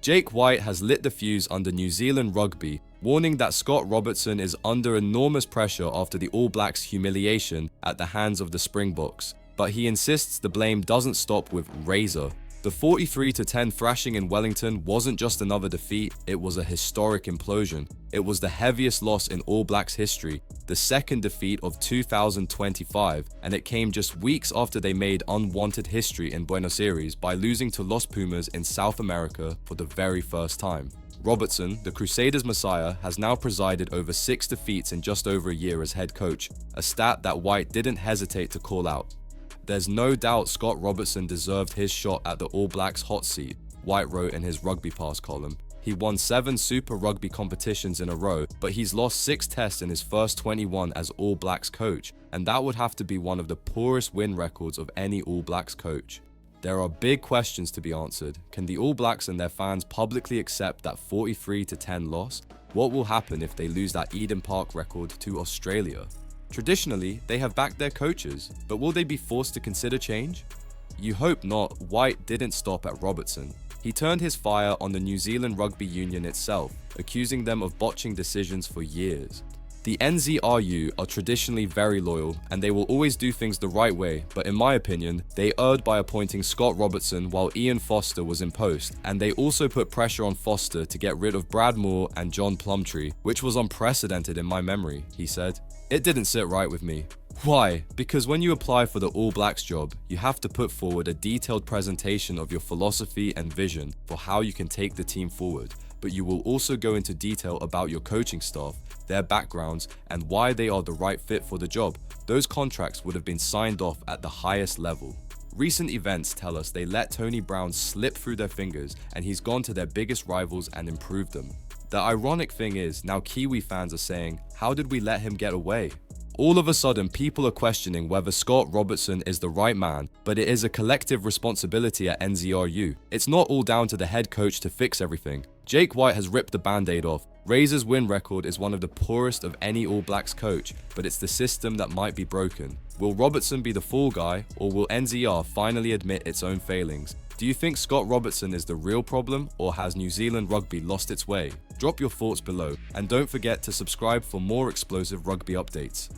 Jake White has lit the fuse under New Zealand Rugby, warning that Scott Robertson is under enormous pressure after the All Blacks' humiliation at the hands of the Springboks. But he insists the blame doesn't stop with Razor. The 43-10 thrashing in Wellington wasn't just another defeat, it was a historic implosion. It was the heaviest loss in All Blacks history, the second defeat of 2025, and it came just weeks after they made unwanted history in Buenos Aires by losing to Los Pumas in South America for the very first time. Robertson, the Crusaders' messiah, has now presided over 6 defeats in just over a year as head coach, a stat that White didn't hesitate to call out. There's no doubt Scott Robertson deserved his shot at the All Blacks hot seat, White wrote in his Rugby Pass column. He won 7 Super Rugby competitions in a row, but he's lost 6 tests in his first 21 as All Blacks coach, and that would have to be one of the poorest win records of any All Blacks coach. There are big questions to be answered. Can the All Blacks and their fans publicly accept that 43-10 loss? What will happen if they lose that Eden Park record to Australia? Traditionally, they have backed their coaches, but will they be forced to consider change? You hope not. White didn't stop at Robertson. He turned his fire on the New Zealand Rugby Union itself, accusing them of botching decisions for years. The NZRU are traditionally very loyal, and they will always do things the right way, but in my opinion, they erred by appointing Scott Robertson while Ian Foster was in post, and they also put pressure on Foster to get rid of Brad Moore and John Plumtree, which was unprecedented in my memory, he said. It didn't sit right with me. Why? Because when you apply for the All Blacks job, you have to put forward a detailed presentation of your philosophy and vision for how you can take the team forward, but you will also go into detail about your coaching staff, their backgrounds, and why they are the right fit for the job. Those contracts would have been signed off at the highest level. Recent events tell us they let Tony Brown slip through their fingers, and he's gone to their biggest rivals and improved them. The ironic thing is, now Kiwi fans are saying, how did we let him get away? All of a sudden, people are questioning whether Scott Robertson is the right man, but it is a collective responsibility at NZRU. It's not all down to the head coach to fix everything. Jake White has ripped the band-aid off. Razor's win record is one of the poorest of any All Blacks coach, but it's the system that might be broken. Will Robertson be the fall guy, or will NZR finally admit its own failings? Do you think Scott Robertson is the real problem, or has New Zealand Rugby lost its way? Drop your thoughts below, and don't forget to subscribe for more explosive rugby updates.